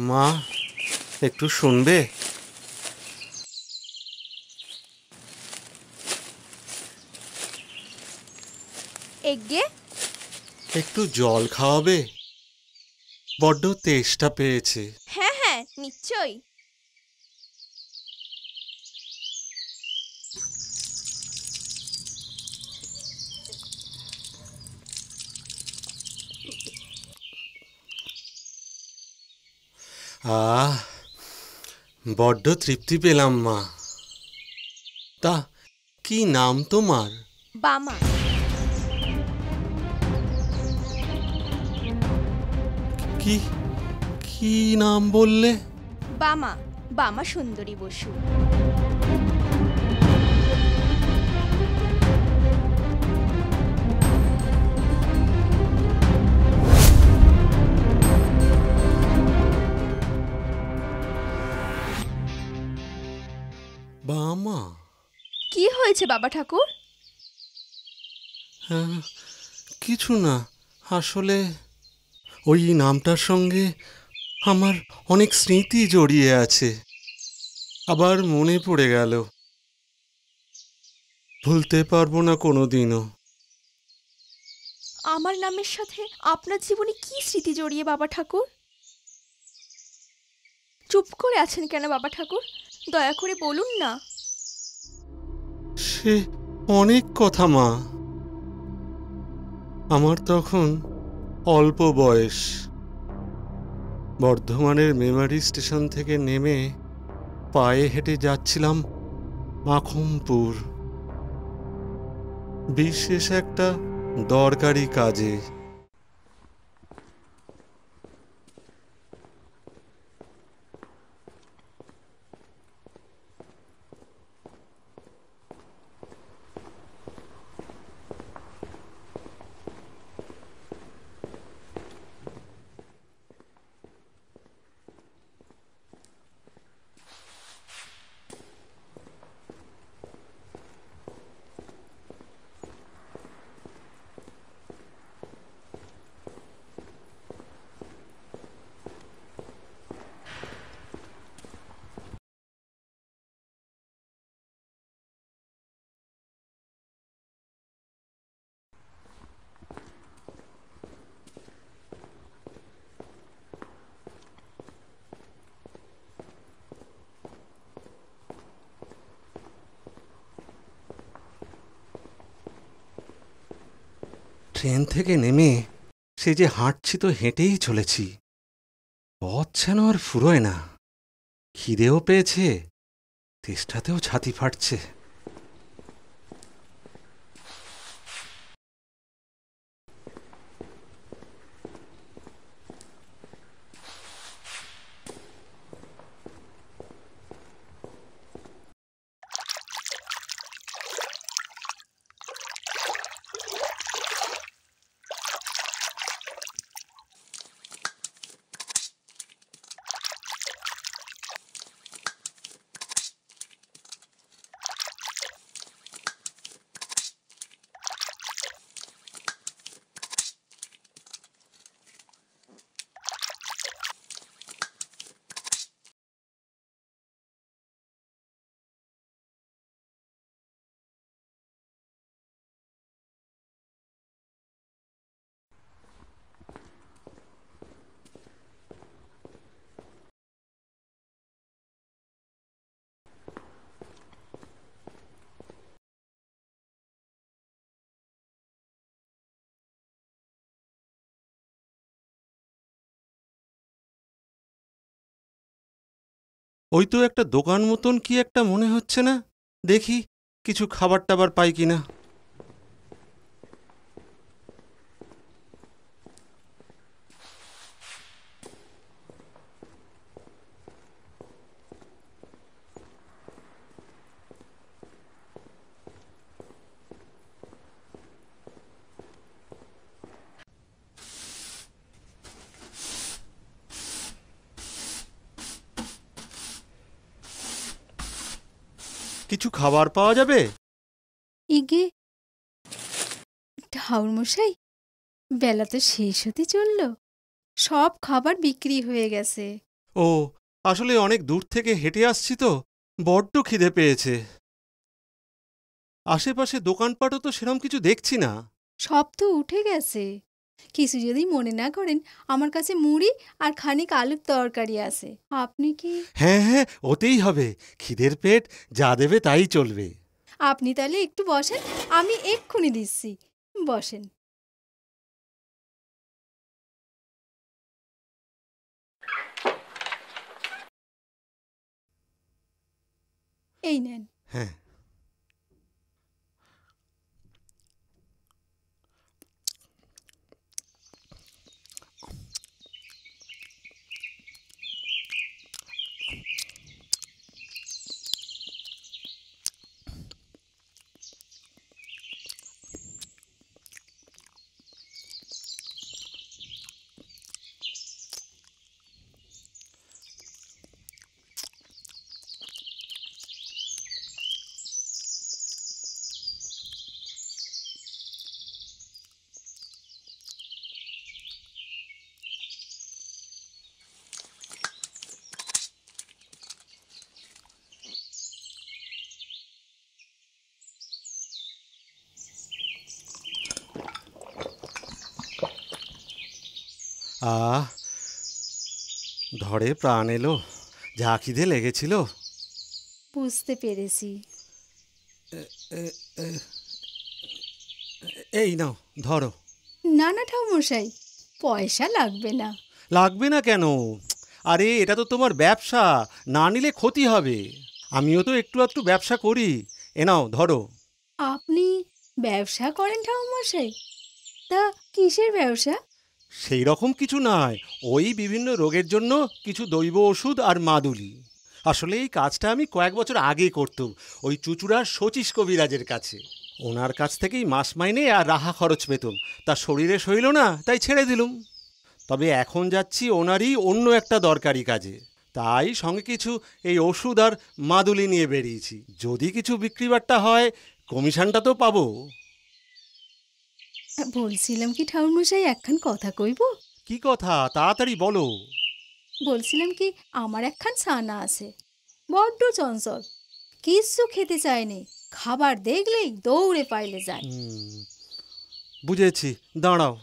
মা, একটু শুনবে? এগে একটু জল খাওয়াবে? বড্ড তেষ্টা পেয়েছে। হ্যাঁ হ্যাঁ, নিশ্চয়ই। আহ, বড্ড তৃপ্তি পেলাম মা। তা কি নাম তোমার? বামা। কি কি নাম বললে? বামা, বামা সুন্দরী বসু। বামা? কি হয়েছে বাবা ঠাকুর? হ্যাঁ, কিছু না। আসলে ওই নামটার সঙ্গে আমার অনেক স্মৃতি জড়িয়ে আছে। আবার মনে পড়ে গেল। ভুলতে পারবো না কোনোদিনও। আমার নামের সাথে আপনার জীবনে কি স্মৃতি জড়িয়ে বাবা ঠাকুর? চুপ করে আছেন কেন বাবা ঠাকুর? দয়া করে বলুন না। সে অনেক কথা মা। আমার তখন অল্প বয়স। বর্ধমানের মেমারি স্টেশন থেকে নেমে পায়ে হেঁটে যাচ্ছিলাম মাখমপুর, বিশেষ একটা দরকারি কাজে। ট্রেন থেকে নেমে সে যে হাঁটছি তো হেঁটেই চলেছি। পথ যেন আর ফুরোয় না। খিদেও পেয়েছে, তেষ্টাতেও ছাতি ফাটছে। ওই তো একটা দোকান মতন কি একটা মনে হচ্ছে না? দেখি কিছু খাবার টাবার পাই কিনা। কিছু খাবার পাওয়া যাবে? এগে ঠাউরমশাই, বেলা তো শেষ হতে চলল। সব খাবার বিক্রি হয়ে গেছে। ও, আসলে অনেক দূর থেকে হেঁটে আসছি তো, বড্ড খিদে পেয়েছে। আশেপাশে দোকানপাটও তো সেরম কিছু দেখছি না। সব তো উঠে গেছে। কিছু যদি মনে না করেন, আমার কাছে মুড়ি আর খানিক আলুর তরকারি আছে। আপনি কি? হ্যাঁ হ্যাঁ, ওতেই হবে। খিদের পেট যা দেবে তাই চলবে। আপনি তাহলে একটু বসেন, আমি এক্ষুনি দিচ্ছি। বসেন। এই নেন। হ্যাঁ। আহ, ধরে প্রাণ এলো। যা খিদে লেগেছিল। বুঝতে পেরেছি। এই নাও, ধরো। না না ঠাকুরমশাই, পয়সা লাগবে না। লাগবে না কেন? আরে এটা তো তোমার ব্যবসা, না নিলে ক্ষতি হবে। আমিও তো একটু একটু ব্যবসা করি। এ নাও, ধরো। আপনি ব্যবসা করেন ঠাকুরমশাই? তা কিসের ব্যবসা? সেই রকম কিছু নয়, ওই বিভিন্ন রোগের জন্য কিছু দৈব ওষুধ আর মাদুলি। আসলে এই কাজটা আমি কয়েক বছর আগে করতাম, ওই চুচুড়ার শচীশ কবিরাজের কাছে। ওনার কাছ থেকেই মাস মাইনে আর রাহা খরচ পেতাম। তার শরীরে সইল না, তাই ছেড়ে দিলুম। তবে এখন যাচ্ছি ওনারই অন্য একটা দরকারি কাজে, তাই সঙ্গে কিছু এই ওষুধ আর মাদুলি নিয়ে বেরিয়েছি। যদি কিছু বিক্রিবাট্টা হয়, কমিশনটা তো পাবো। বলছিলাম কি ঠাকুরমশাই, একখান কথা কইব? কি কথা, তাড়াতাড়ি বলো। বলছিলাম কি, আমার একখান ছানা আছে, বড্ড চঞ্চল, কিচ্ছু খেতে চায়নি, খাবার দেখলেই দৌড়ে পাইলে যায়। বুঝেছি, দাঁড়াও।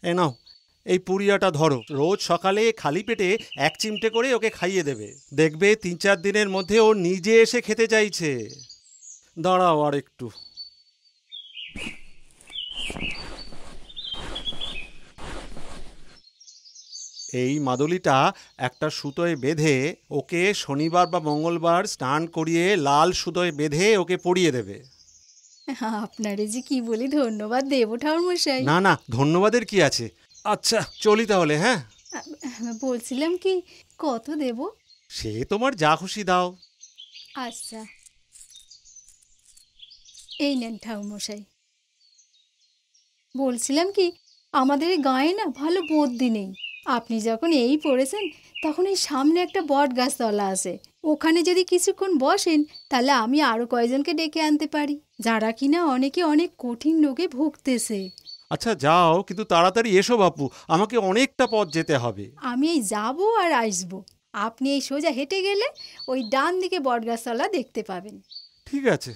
এ নাও, এই পুরিয়াটা ধরো। রোজ সকালে খালি পেটে এক চিমটে করে ওকে খাইয়ে দেবে। দেখবে 3-4 দিনের মধ্যে ও নিজে এসে খেতে চাইছে। দাঁড়াও আর একটু। এই মাদুলিটা একটা সুতোয় বেঁধে ওকে শনিবার বা মঙ্গলবার স্নান করিয়ে লাল সুতোয় বেঁধে ওকে পরিয়ে দেবে। আপনারে যে কি বলি ধন্যবাদ দেব ঠাকুরমশাই। না না, ধন্যবাদের কি আছে। আচ্ছা, চলি তাহলে। হ্যাঁ, বলছিলাম কি, কত দেব? সে তোমার যা খুশি দাও। আচ্ছা, এই নেন ঠাকুরমশাই। বলছিলাম কি, আমাদের এই গাঁয়ে না ভালো বদ্যি নেই। আপনি যখন এই পড়েছেন, তখন এই সামনে একটা বট গাছতলা আছে, ওখানে যদি কিছুক্ষণ বসেন, তাহলে আমি আরো কয়জনকে ডেকে আনতে পারি, যারা কিনা অনেকে অনেক কঠিন রোগে ভুগতেছে। আচ্ছা যাও, কিন্তু তাড়াতাড়ি এসো বাপু, আমাকে অনেকটা পথ যেতে হবে। আমি এই যাবো আর আসবো। আপনি এই সোজা হেঁটে গেলে ওই ডান দিকে বটগাছতলা দেখতে পাবেন। ঠিক আছে।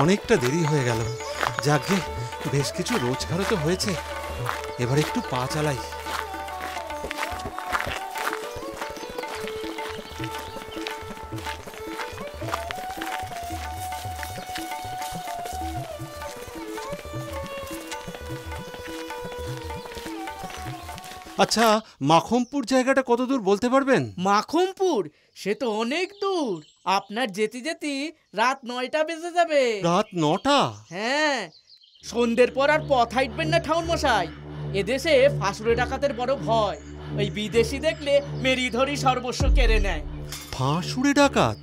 অনেকটা দেরি হয়ে গেল। যাকগে, বেশ কিছু রোজগারও তো হয়েছে, এবার একটু পা চালাই। আচ্ছা, মাখমপুর জায়গাটা কত দূর বলতে পারবেন? মাখমপুর সে তো অনেক দূর, আপনার যেতে যেতে রাত 9টা বেজে যাবে। রাত 9টা? হ্যাঁ, সন্ধ্যের পর আর পথ হাঁটবেন না ঠাউন মশাই। এদেশে ফাঁসুড়ে ডাকাতের বড় ভয়, ওই বিদেশি দেখলে মেরি ধরি সর্বস্ব কেড়ে নেয়। ফাঁসুড়ে ডাকাত?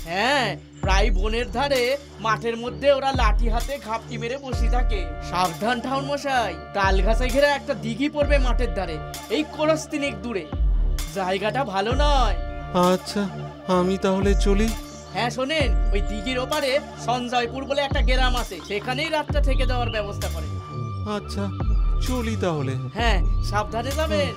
হ্যাঁ, প্রায় বনের ধারে মাঠের মধ্যে ওরা লাঠি হাতে ঘাপটি মেরে বসে থাকে। সাবধান ঠাউন মশাই, তাল ঘাসে ঘেরা একটা দিঘি পড়বে মাঠের ধারে, এই কোরস তিনেক দূরে। জায়গাটা ভালো নয়। আচ্ছা, আমি তাহলে চলি। হ্যাঁ শোনেন, ওই দিঘির ওপারে সঞ্জয়পুর বলে একটা গ্রাম আছে, সেখানেই রাতটা থেকে দেওয়ার ব্যবস্থা করে। আচ্ছা, চলি তাহলে। হ্যাঁ, সাবধানে যাবেন।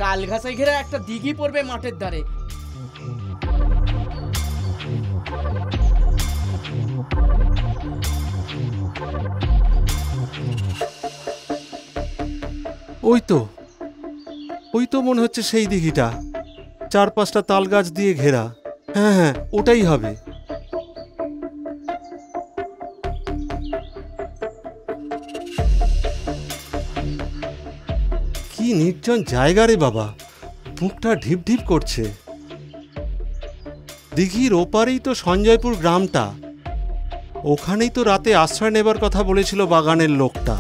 তাল ঘাসে ঘেরা একটা দিঘি পড়বে মাঠের ধারে। ওই তো মনে হচ্ছে সেই দিঘিটা, 4-5টা তাল গাছ দিয়ে ঘেরা। হ্যাঁ হ্যাঁ, ওটাই হবে। কি নির্জন জায়গা রে বাবা, বুকটা ঢিপ ঢিপ করছে। দিঘির ওপারেই তো সঞ্জয়পুর গ্রামটা, ওখানেই তো রাতে আশ্রয় নেবার কথা বলেছিল বাগানের লোকটা।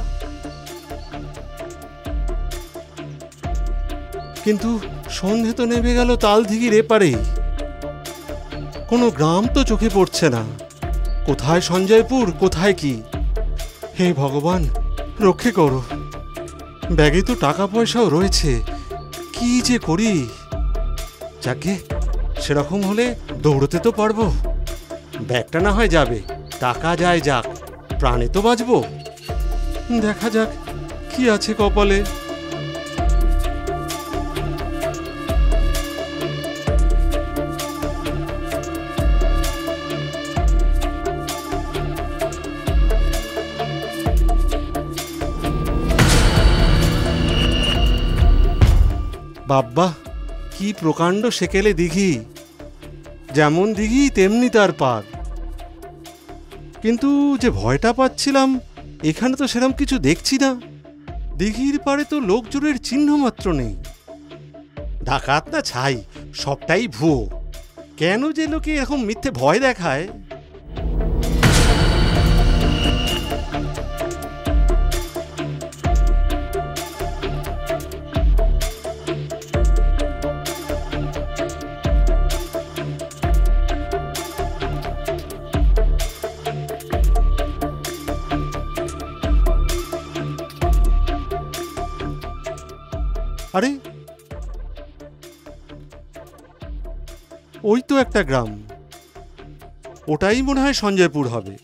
কিন্তু সন্ধে তো নেমে গেল তাল দিঘির এপারেই, কোনো গ্রাম তো চোখে পড়ছে না। কোথায় সঞ্জয়পুর, কোথায় কি? হে ভগবান, রক্ষে করো। ব্যাগে তো টাকা পয়সাও রয়েছে, কি যে করি। যাকে সেরকম হলে দৌড়তে তো পারবো। ব্যাগটা না হয় যাবে, টাকা যায় যাক, প্রাণে তো বাঁচবো। দেখা যাক কি আছে কপালে। বাব্বা, কি প্রকাণ্ড সেকেলে দিঘি, যেমন দিঘি তেমনি তার পার। কিন্তু যে ভয়টা পাচ্ছিলাম, এখানে তো সেরকম কিছু দেখছি না। দিঘির পাড়ে তো লোকজনের চিহ্ন মাত্র নেই। ডাকাত না ছাই, সবটাই ভুয়ো। কেন যে লোকে এরকম মিথ্যে ভয় দেখায়। আরে, ওই তো একটা গ্রাম, ওটাই মনে হয় সঞ্জয়পুর হবে।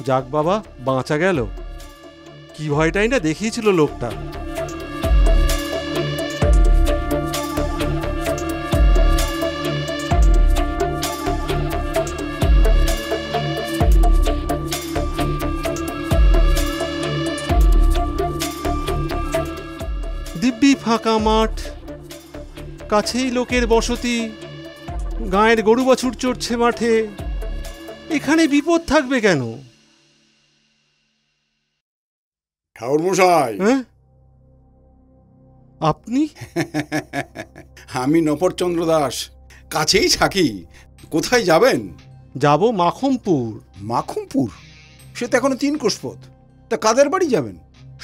যাক বাবা, বাঁচা গেল। কি ভয়টাই না দেখিয়েছিল লোকটা। দিব্যি ফাঁকা মাঠ, কাছেই লোকের বসতি, গায়ের গরু বাছুর চড়ছে মাঠে। এখানে বিপদ থাকবে কেন? ঠাকুর মশাই, হ্যাঁ, আপনি? আমি নপরচন্দ্র দাস, কাছেই থাকি। কোথায় যাবেন? যাব মাখমপুর। মাখমপুর? সে তো এখনো 3 কোষ পথ। তা কাদের বাড়ি যাবেন?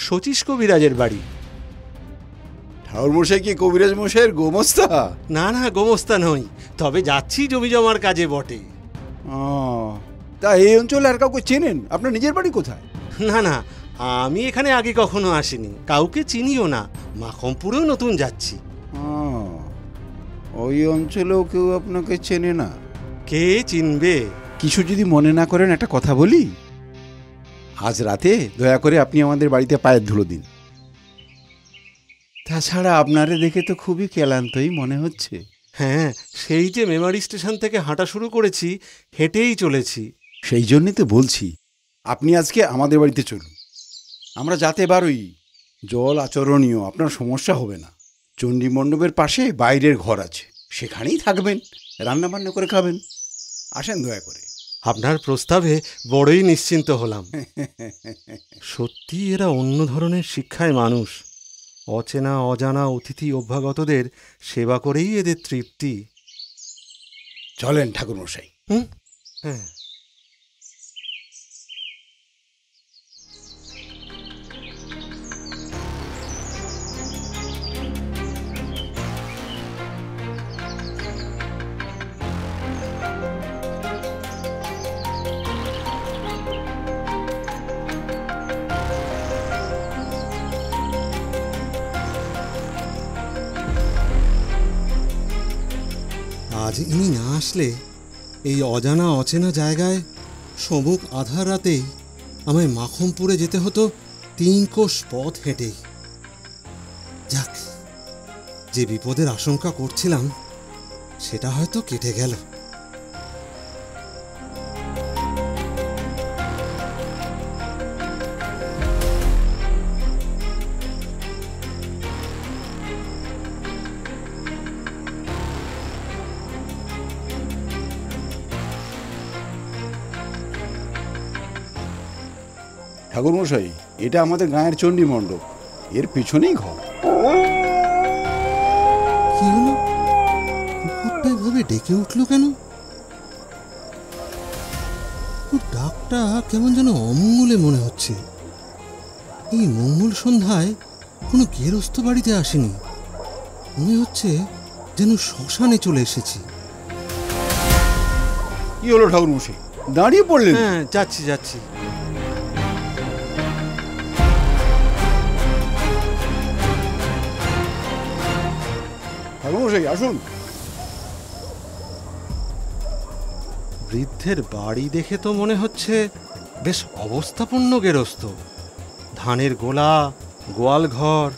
শচীশ কবিরাজের বাড়ি। ঠাকুর মশাই কি কবিরাজ মশাইয়ের গোমস্তা? না না, গোমস্তা নই, তবে যাচ্ছি জমি জমার কাজে বটে। তা এই অঞ্চলে আর কাউকে চেনেন? আপনার নিজের বাড়ি কোথায়? না না, আমি এখানে আগে কখনো আসিনি, কাউকে চিনিও না, মাখমপুরেও নতুন যাচ্ছি। ওই অঞ্চলেও কেউ আপনাকে চেনে না? কে চিনবে? কিছু যদি মনে না করেন একটা কথা বলি, আজ রাতে দয়া করে আপনি আমাদের বাড়িতে পায়ের ধুলো দিন। তাছাড়া আপনারে দেখে তো খুবই ক্লান্তই মনে হচ্ছে। হ্যাঁ, সেই যে মেমারি স্টেশন থেকে হাঁটা শুরু করেছি, হেঁটেই চলেছি। সেই জন্যই তো বলছি আপনি আজকে আমাদের বাড়িতে চলুন। আমরা যাতে বারোই, জল আচরণীয়, আপনার সমস্যা হবে না। চণ্ডী মণ্ডপের পাশে বাইরের ঘর আছে, সেখানেই থাকবেন, রান্না বান্না করে খাবেন। আসেন দয়া করে। আপনার প্রস্তাবে বড়ই নিশ্চিন্ত হলাম। সত্যি এরা অন্য ধরনের শিক্ষায় মানুষ। অচেনা অজানা অতিথি অভ্যাগতদের সেবা করেই এদের তৃপ্তি। চলেন ঠাকুরমশাই। হ্যাঁ, আজ ইনি না আসলে এই অজানা অচেনা জায়গায় সমুখ আধার রাতেই আমায় মাখমপুরে যেতে হতো 3 কোষ পথ হেঁটেই। যাক, যে বিপদের আশঙ্কা করছিলাম সেটা হয়তো কেটে গেল। ঠাকুরমশাই, এটা আমাদের গাঁয়ের চণ্ডী মণ্ডপ, এর পেছনেই ঘর। কি হলো? কুকুরটা এভাবে ডেকে উঠলো কেন? ওর ডাকটা কেমন যেন অমঙ্গলে মনে হচ্ছে। এই মঙ্গল সন্ধ্যায় কোনো গেরস্থ বাড়িতে আসেনি, মনে হচ্ছে যেন শ্মশানে চলে এসেছি। কি হলো ঠাকুরমশাই, দাঁড়িয়ে পড়লেন? হ্যাঁ, যাচ্ছি যাচ্ছি। ঠাকুরমশাই আসুন। বৃদ্ধের বাড়ি দেখে তো মনে হচ্ছে বেশ অবস্থাপন্ন গেরস্থ। ধানের গোলা, গোয়াল ঘর,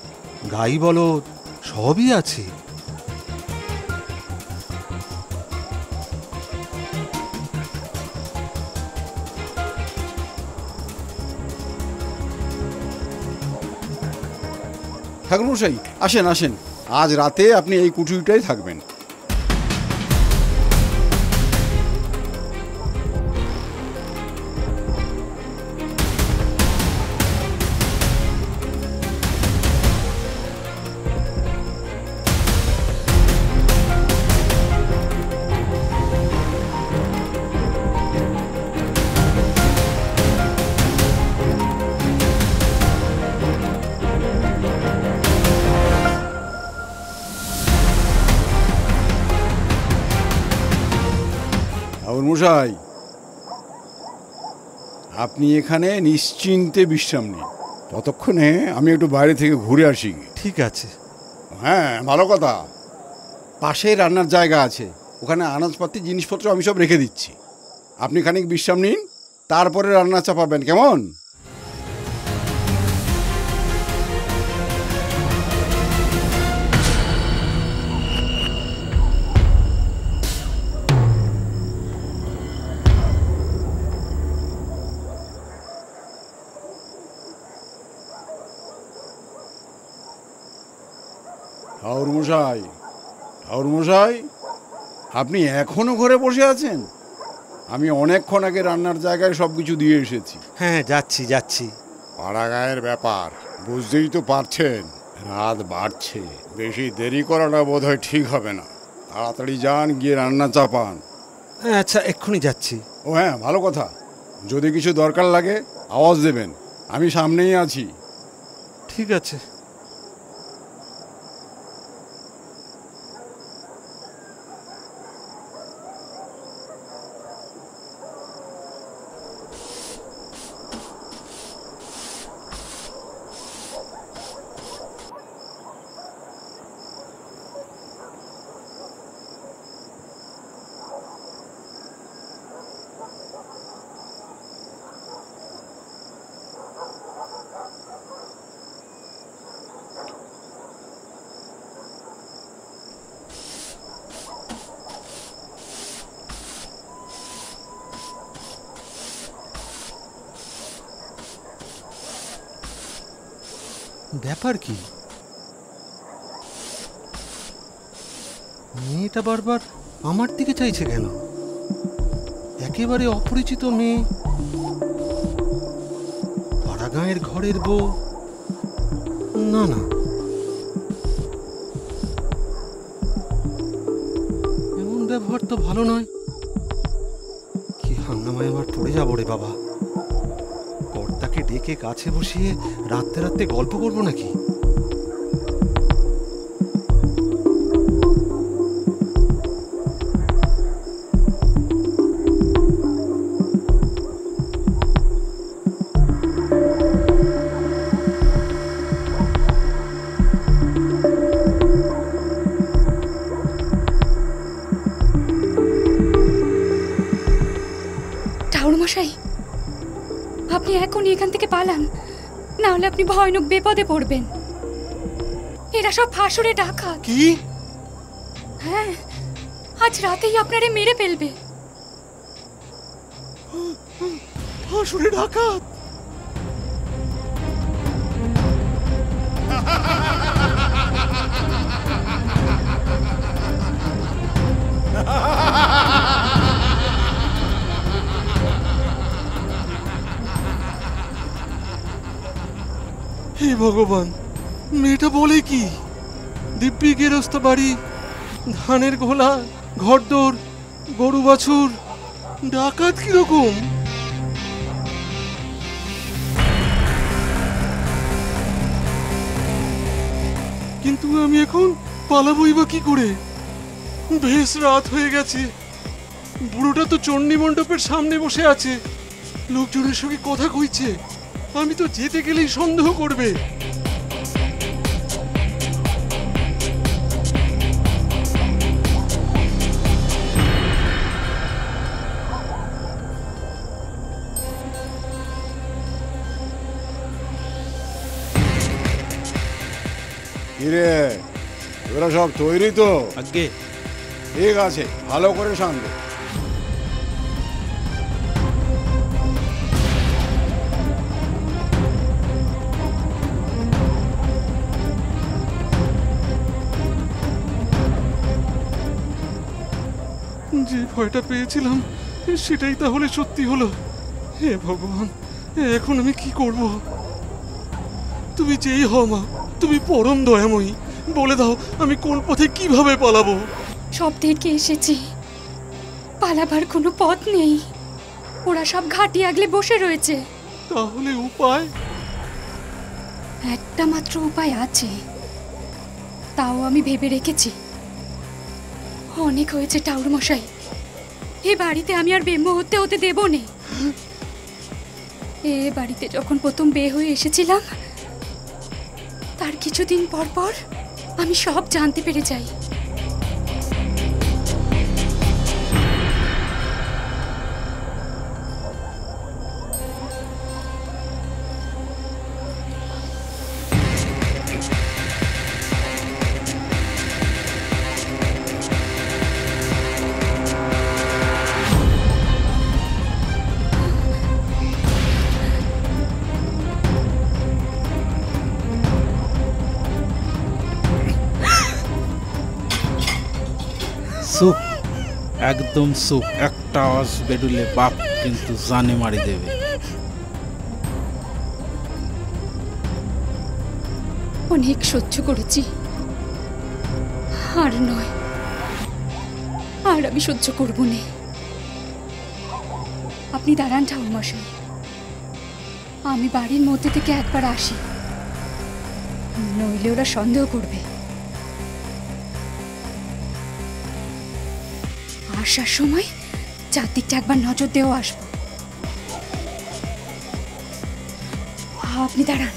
গাই বলদ সবই আছে। ঠাকুরমশাই আসেন আসেন, আজ রাতে আপনি এই কুঠুরিটাই থাকবেন। ঠাকুরমশাই, আপনি এখানে নিশ্চিন্তে বিশ্রাম নিন, ততক্ষণে আমি একটু বাইরে থেকে ঘুরে আসি। ঠিক আছে। হ্যাঁ, ভালো কথা। পাশে রান্নার জায়গা আছে, ওখানে আনাজপাতি জিনিসপত্র আমি সব রেখে দিচ্ছি। আপনি খানিক বিশ্রাম নিন, তারপরে রান্না চাপাবেন, কেমন? ঠাকুরমশাই, ঠাকুরমশাই, আপনি এখনো ঘরে বসে আছেন? আমি অনেকক্ষণ আগে রান্নার জায়গায় সব কিছু দিয়ে এসেছি। হ্যাঁ, যাচ্ছি যাচ্ছি। পাড়াগাঁয়ের ব্যাপার বুঝতেই তো পারছেন, রাত বাড়ছে, বেশি দেরি করাটা বোধ হয় ঠিক হবে না। তাড়াতাড়ি যান, গিয়ে রান্না চাপান। আচ্ছা, এক্ষুনি যাচ্ছি। ও হ্যাঁ, ভালো কথা, যদি কিছু দরকার লাগে আওয়াজ দেবেন, আমি সামনেই আছি। ঠিক আছে। ব্যাপার কি? মেয়েটা বারবার আমার দিকে চাইছে কেন? একেবারে অপরিচিত মেয়ে, পাড়া গাঁয়ের ঘরের বউ। না না, এমন ব্যবহার তো ভালো নয়। কি হাঙ্গামায় আবার পড়ে যাবো রে বাবা। কর্তাকে ডেকে কাছে বসিয়ে রাত্রে রাত্রে গল্প করবো নাকি? ঠাকুরমশাই, আপনি এখনই এখান থেকে পালান, না হলে আপনি ভয়ানক বিপদে পড়বেন। এরা সব ফাঁসুরে ডাকাত। কি? হ্যাঁ, আজ রাতেই আপনারে মেরে ফেলবে। ফাঁসুরে ডাকাত? হে ভগবান, মেয়েটা বলে কি? দিব্যি গেরস্ত বাড়ি, ধানের গোলা, ঘরদোর, গরু বাছুর, ডাকাত কিরকম? কিন্তু আমি এখন পালাবই বা কি করে? বেশ রাত হয়ে গেছে। বুড়োটা তো চণ্ডী মণ্ডপের সামনে বসে আছে, লোকজনের সঙ্গে কথা কইছে। আমি তো যেতে গেলেই সন্দেহ করবে। কিরে, ওরা সব তৈরি তো? আগে ঠিক আছে, ভালো করে সামনে। যে ভয়টা পেয়েছিলাম সেটাই তাহলে সত্যি হলো। হে ভগবান, এখন আমি কি করব? তুমি যেই হও মা, তুমি পরম দয়াময়ী। বলে দাও আমি কোন পথে কিভাবে পালাবো? সব দেখে এসেছি, পালাবার কোনো পথ নেই। ওরা সব ঘাটি আগলে বসে রয়েছে। তাহলে উপায়? একটা মাত্র উপায় আছে, তাও আমি ভেবে রেখেছি। অনেক হয়েছে ঠাকুরমশাই, এ বাড়িতে আমি আর বেম্ব হতে দেব নে। এ বাড়িতে যখন প্রথম বিয়ে হয়ে এসেছিলাম, তার কিছুদিন পর পর আমি সব জানতে পেরে যাই। সুপ, একদম সুপ। একটা আওয়াজ বেরুলে বাপ কিন্তু জানে মারি দেবে। অনেক সহ্য করেছি, আর নয়, আর আমি সহ্য করব না। আপনি দাঁড়ান ঠাকুরমশাই, আমি বাড়ির মধ্যে থেকে একবার আসি, নইলে ওরা সন্দেহ করবে। আসার সময় চারদিকটা একবার নজর দেওয়া আসবো। আপনি দাঁড়ান।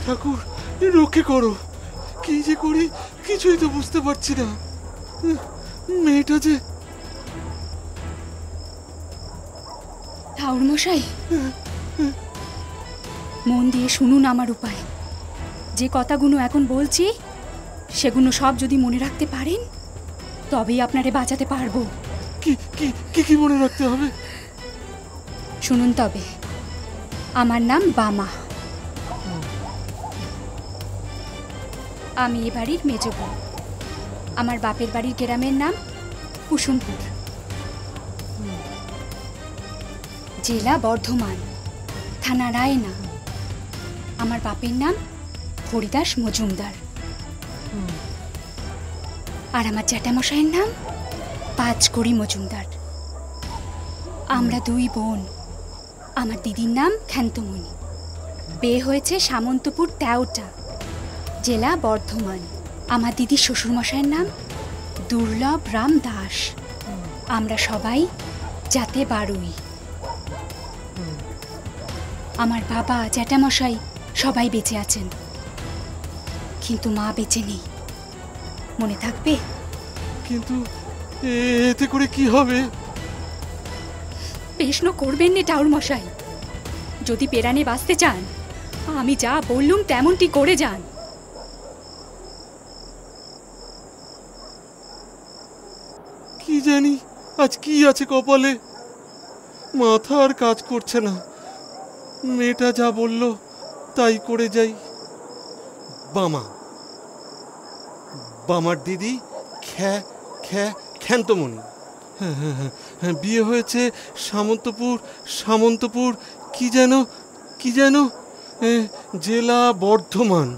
ঠাকুর, রক্ষে করো। কি যে করি কিছুই তো বুঝতে পারছি না। মেয়েটা যে ঠাকুর মশাই, মন দিয়ে শুনুন আমার উপায়। যে কথাগুলো এখন বলছি সেগুলো সব যদি মনে রাখতে পারেন তবেই আপনারে বাঁচাতে পারবো। কি কি কি কি মনে রাখতে হবে? শুনুন তবে। আমার নাম বামা। আমি এ বাড়ির মেজ বউ। আমার বাপের বাড়ির গ্রামের নাম কুসুমপুর, জেলা বর্ধমান, থানা রায়না। আমার বাপের নাম হরিদাস মজুমদার, আর আমার জ্যাঠামশাইয়ের নাম পাঁচকড়ি মজুমদার। আমরা দুই বোন। আমার দিদির নাম ক্ষান্তমণি, বিয়ে হয়েছে সামন্তপুর তেওটা, জেলা বর্ধমান। আমার দিদির শ্বশুরমশাইয়ের নাম দুর্লভ রাম দাস। আমরা সবাই জাতে বারুই। আমার বাবা জ্যাঠামশাই সবাই বেঁচে আছেন, কিন্তু মা বেঁচে নেই। মনে থাকবে? কিন্তু এতে করে কি হবে? প্রশ্ন করবেন না ঠাকুর মশাই। যদি পেরানে বাঁচতে চান আমি যা বললুম তেমনটি করে যান। কি জানি আজ কি আছে কপালে, মাথা আর কাজ করছে না। মেয়েটা যা বলল তাই করে যাই। বামা, বামার দিদি ক্ষান্তমণি। হ্যাঁ হ্যাঁ হ্যাঁ, বিয়ে হয়েছে সামন্তপুর কি যেন জেলা বর্ধমান।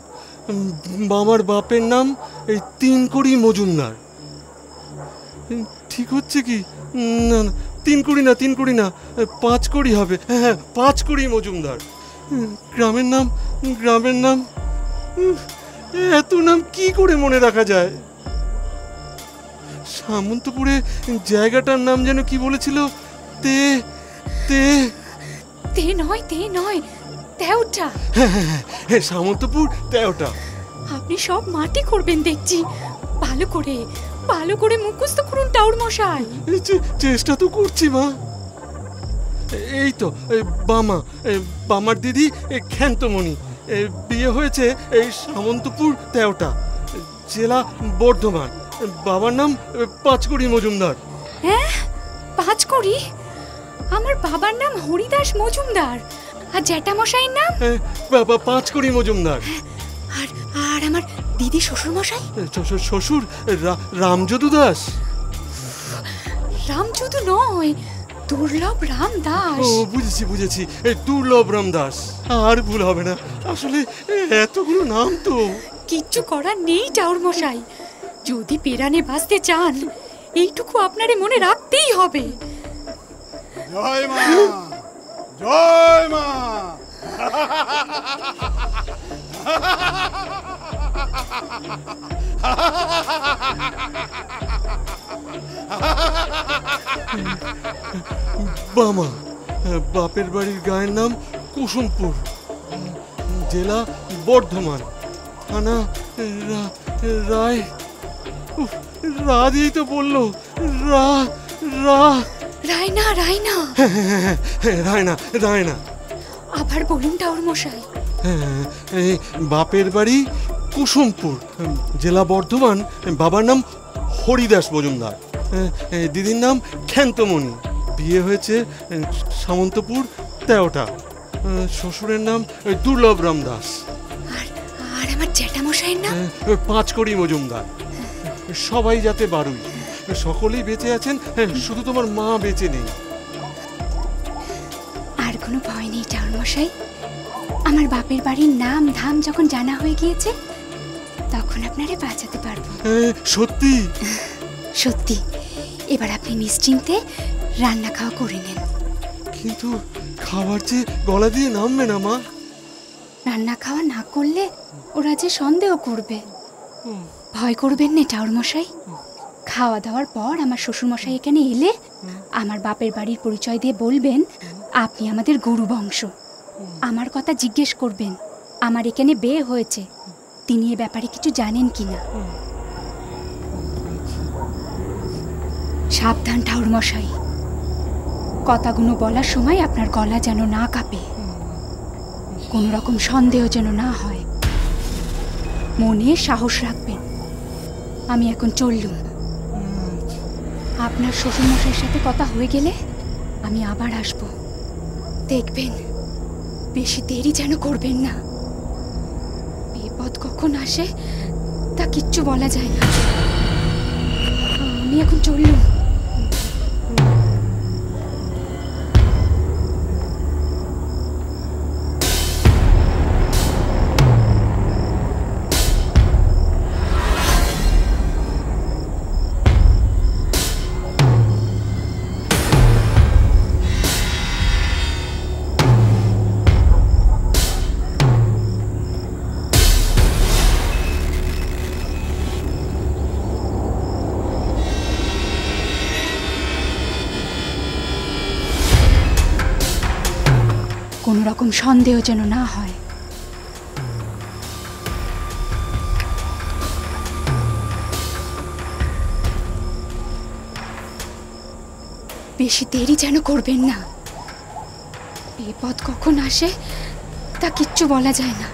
বামার বাপের নাম এই তিনকড়ি মজুমদার। ঠিক হচ্ছে কি? না না, তিনকড়ি না, পাঁচকড়ি হবে। হ্যাঁ হ্যাঁ, পাঁচকড়ি মজুমদার। গ্রামের নাম এত নাম কি করে মনে রাখা যায়? সামন্তপুরে জায়গাটার নাম যেন কি বলেছিল? তে তে তে নয় তেওটা। হ্যাঁ হ্যাঁ হ্যাঁ, সামন্তপুর তেওটা। আপনি সব মাটি করবেন দেখছি। ভালো করে মুখস্থ করুন ঠাকুর মশাই। চেষ্টা তো করছি মা। এই তো বামার দিদি ক্ষান্তমণি, বিয়ে হয়েছে এই সামন্তপুর তেওটা, জেলা বর্ধমান। বাবার নাম পাঁচকড়ি মজুমদার। হ্যাঁ, পাঁচকড়ি? আমার বাবার নাম হরিদাস মজুমদার, আর জ্যাঠামশাইয়ের নাম পাঁচকড়ি মজুমদার। আর আমার দিদি শ্বশুরমশাই? শ্বশুর রামযদু দাস। রামযদু নয়, দুর্লভ রাম দাস। ও বুঝেছি, দুর্লভ রাম দাস। আর ভুল হবে না। আসলে এতগুলো নাম তো। কিচ্ছু করার নেই ঠাকুর মশাই। যদি পেরানে বাঁচতে চান এইটুকু আপনারে মনে রাখতেই হবে। জয় মা, জয় মা। বামা, বাপের বাড়ির গায়ের নাম কুসুমপুর, জেলা বর্ধমান, থানা রায়। রা দিয়েই তো বললো। রায়না। রায়না। আবার বলুন ঠাকুর মশাই। বাপের বাড়ি কুসুমপুর, জেলা বর্ধমান। বাবার নাম হরিদাস মজুমদার, দিদির নাম ক্ষান্তমণি, বিয়ে হয়েছে সামন্তপুর তেওটা, শ্বশুরের নাম দুর্লভ রাম দাস। আর আমার জ্যাঠামশাইয়ের নাম পাঁচকড়ি মজুমদার। সবাই যাতে বারুই। সকলেই বেঁচে আছেন, শুধু তোমার মা বেঁচে নেই। আর কোনো ভয় নেই ঠাকুর মশাই। আমার বাপের বাড়ির নাম ধাম যখন জানা হয়ে গিয়েছে তখন আপনারে বাঁচাতে পারবো। সত্যি? সত্যি। এবার আপনি নিশ্চিন্তে রান্না খাওয়া করে নেন। কিন্তু খাবার যে গলা দিয়ে নামবে না মা। রান্না খাওয়া না করলে ওরা যে সন্দেহ করবে। ভয় করবেন না ঠাকুর মশাই। খাওয়া দাওয়ার পর আমার শ্বশুরমশাই এখানে এলে আমার বাপের বাড়ির পরিচয় দিয়ে বলবেন আপনি আমাদের গরু বংশ। আমার কথা জিজ্ঞেস করবেন আমার এখানে বিয়ে হয়েছে, তিনি এ ব্যাপারে কিছু জানেন কিনা। সাবধান ঠাকুর মশাই, কথাগুলো বলার সময় আপনার গলা যেন না কাঁপে, কোনো রকম সন্দেহ যেন না হয়। মনে সাহস রাখবেন। আমি এখন চললুম। আপনার শ্বশুরমশাইয়ের সাথে কথা হয়ে গেলে আমি আবার আসব। দেখবেন বেশি দেরি যেন করবেন না। বিপদ কখন আসে তা কিচ্ছু বলা যায় না। আমি এখন চললুম। কোনো রকম সন্দেহ যেন না হয়। বেশি দেরি যেন করবেন না। বিপদ কখন আসে তা কিচ্ছু বলা যায় না।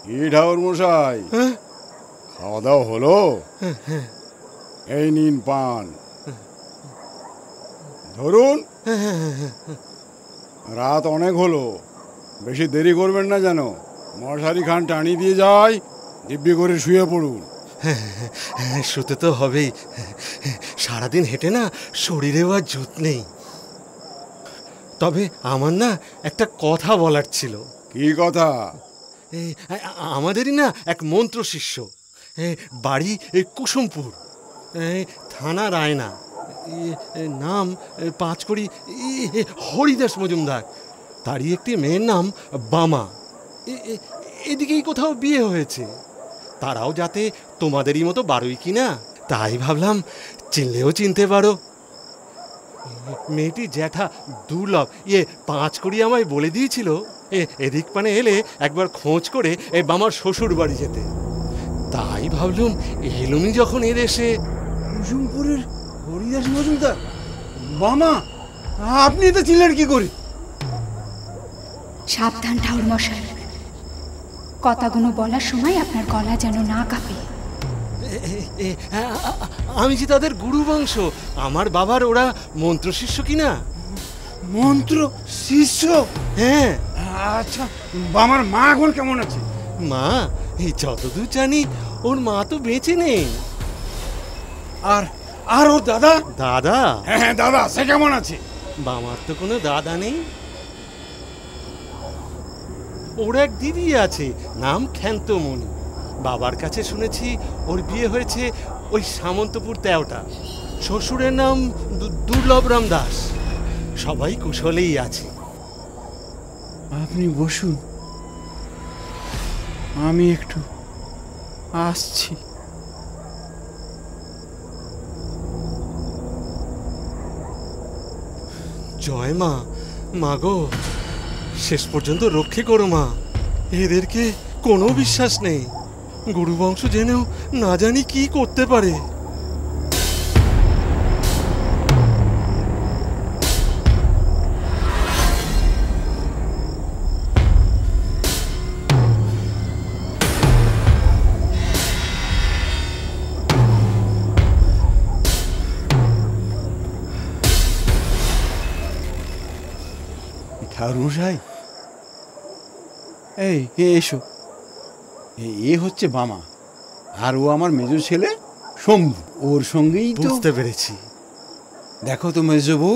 কি ঠাকুর মশাই, খাওয়া দাওয়া হলো? এই নিন পান, ধরুন। রাত অনেক হলো, বেশি দেরি করবেন না যেন। মশারি খান টানি দিয়ে যায়, দিব্যি করে শুয়ে পড়ুন। শুতে তো হবেই, সারাদিন হেঁটে না শরীরেও আর জুত নেই। তবে আমার না একটা কথা বলার ছিল। কি কথা? আমাদেরই না এক মন্ত্র শিষ্য, বাড়ি কুসুমপুর, থানা রায়না, নাম পাঁচকড়ি হরিদাস মজুমদার। তারই একটি মেয়ের নাম বামা। এদিকেই কোথাও বিয়ে হয়েছে। তারাও যাতে তোমাদেরই মতো বারোই কিনা, তাই ভাবলাম চিনলেও চিনতে পারো। মেয়েটি জ্যাঠা দুর্লভ পাঁচকড়ি আমায় বলে দিয়েছিল এদিক পানে এলে একবার খোঁজ করে বামার শ্বশুর বাড়ি যেতে। তাই ভাবলুম এলুমি যখন এদেশে। কুসুমপুরের হরিদাস মজুমদার বামা, আপনি তো চিনলেন কি করে? সাবধান ঠাকুর মশাই, কথাগুলো বলার সময় আপনার গলা যেন না কাঁপে। আমি যে তাদের গুরু বংশ, আমার বাবার ওরা মন্ত্র শিষ্য কিনা। মন্ত্র শিষ্য? হ্যাঁ। আচ্ছা, বামার মা এখন কেমন আছে? মা, এই যতদূর জানি ওর মা তো বেঁচে নেই। আর ওর দাদা? দাদা? হ্যাঁ দাদা, সে কেমন আছে? বামার তো কোনো দাদা নেই। ওর এক দিদি আছে, নাম ক্ষান্তমণি। বাবার কাছে শুনেছি ওর বিয়ে হয়েছে ওই সামন্তপুর তেওটা। শ্বশুরের নাম দুর্লভরাম দাস। সবাই কুশলেই আছে। আপনি বসুন, আমি একটু আসছি। জয় মা, মাগো শেষ পর্যন্ত রক্ষে করো মা। এদেরকে কোনো বিশ্বাস নেই, গুরুবংশ জেনেও না জানি কি করতে পারে। ঠাকুরমশাই, এই এসো। এ হচ্ছে বামা, আর ও আমার মেজ ছেলে শম্ভু। ওর সঙ্গেই তো। বুঝতে পেরেছি। দেখো তো মেজবউ,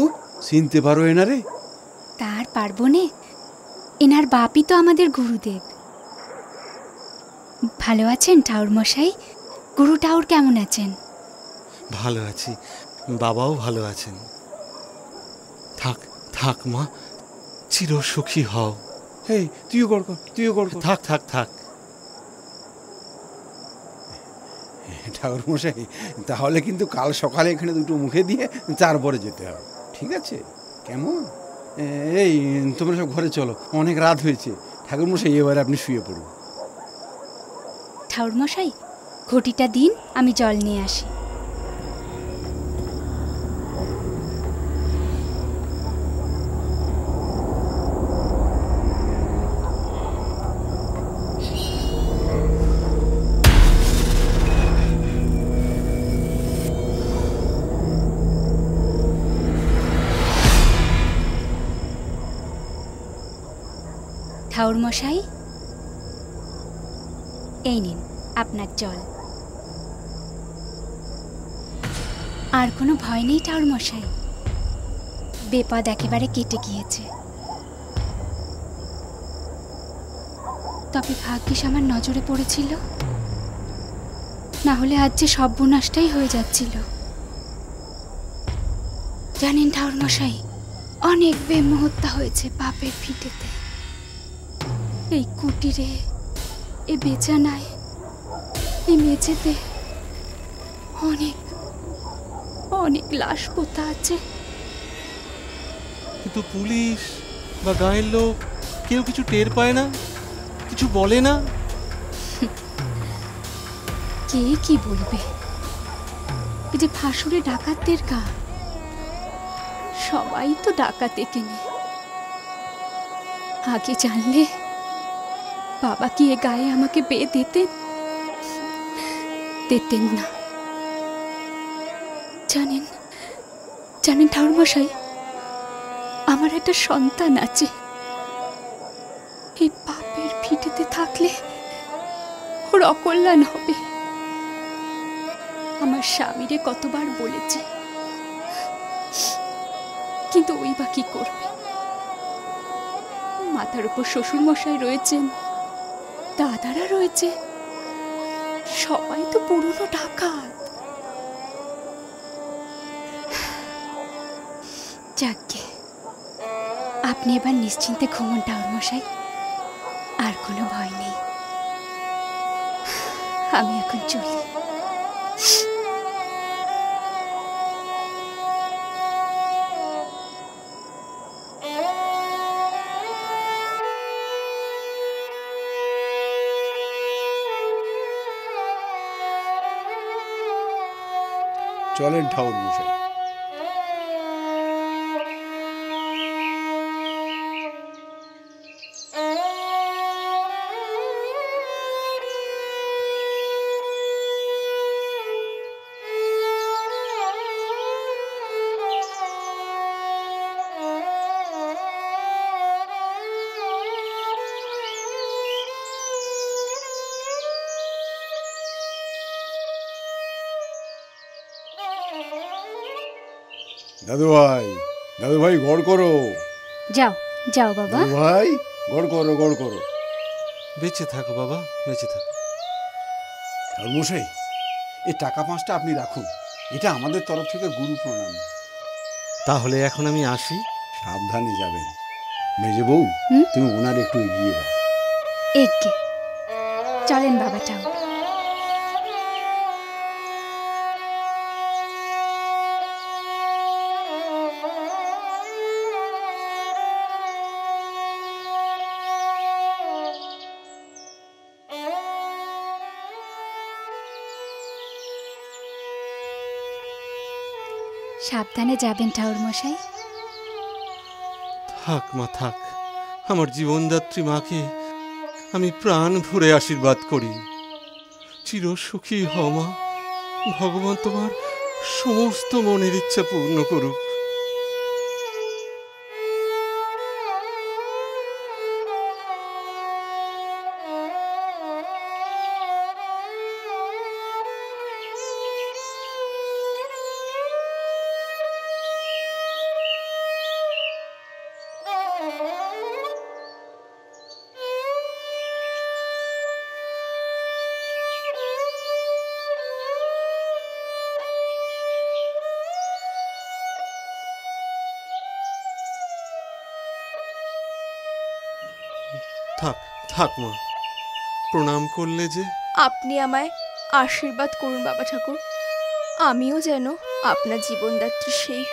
চিনতে পারো এনারে? তার পারবো নে, এনার বাপই তো আমাদের গুরুদেব। ভালো আছেন ঠাউর মশাই? গুরু ঠাউর কেমন আছেন? ভালো আছি, বাবাও ভালো আছেন। থাক থাক মা, চির সুখী হও। এই তুইও কর, তুইও কর। থাক থাক থাক। ঠাকুরমশাই, তাহলে কিন্তু কাল সকালে এখানে দুটো মুখে দিয়ে তারপরে যেতে হবে, ঠিক আছে? কেমন? এই তোমরা সব ঘরে চলো, অনেক রাত হয়েছে। ঠাকুরমশাই, এবারে আপনি শুয়ে পড়ুন। ঠাউর মশাই, ঘটিটা দিন, আমি জল নিয়ে আসি। ঠাউর মশাই, এই নিন আপনার জল। আর কোনো ভয় নেই ঠাউর মশাই, বিপদ একেবারে কেটে গিয়েছে। তবে ভাগ্যিস আমার নজরে পড়েছিল, না হলে আজ যে সর্বনাশটাই হয়ে যাচ্ছিল। জানেন ঠাউর মশাই, অনেক ব্যামো হত্যা হয়েছে বাপের ভিটেতে। এই কুটিরে, এই বেচানায়, এই মেঝেতে অনেক অনেক লাশ পোতা আছে। কিন্তু পুলিশ বা গায়ের লোক কেউ কিছু টের পায় না, কিছু বলে না। কে কি বলবে? এই যে ফাঁসুরে ডাকাতদের গা, সবাই তো ডাকাতে কেনে। আগে জানলে বাবা কি এ গায়ে আমাকে বেয়ে দিতেন? দিতেন না। জানেন জানেন ঠাকুরমশাই, আমার একটা সন্তান আছে। এই পাপের ভিটেতে থাকলে ওর অকল্যাণ হবে। আমার স্বামীরে কতবার বলেছে, কিন্তু ওই বা কি করবে? মাথার উপর শ্বশুর মশাই রয়েছেন, দাদারা রয়েছে, সবাই তো পুরনো ডাকাত। যাকে, আপনি এবার নিশ্চিন্তে ঘুমন ঠাউর মশাই, আর কোনো ভয় নেই। আমি এখন চলি। চলেন ঠাকুর মশাই। দাদু ভাই, দাদু ভাই, গড় করো। যাও যাও বাবা। দাদু ভাই, গড় করো, গড় করো। বেঁচে থাকো বাবা, বেঁচে থাকো। ঠাকুরমশাই, এই টাকা 5টা আপনি রাখুন, এটা আমাদের তরফ থেকে গুরু প্রণাম। তাহলে এখন আমি আসি। সাবধানে যাবেন। মেজে বউ, হুম? তুমি ওনার একটু এগিয়ে দাও। একে চলেন বাবা ঠাকুর। সাবধানে যাবেন ঠাকুর মশাই। থাক মা থাক, আমার জীবনদাত্রী মাকে আমি প্রাণ ভরে আশীর্বাদ করি। চিরসুখী হ মা, ভগবান তোমার সমস্ত মনের ইচ্ছা পূর্ণ করুক। থাক থাক মা, প্রণাম করলে যে। আপনি আমায় আশীর্বাদ করুন বাবা ঠাকুর, আমিও যেন আপনার জীবনদাত্রী সেই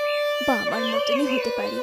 বাবার মতনই হতে পারি।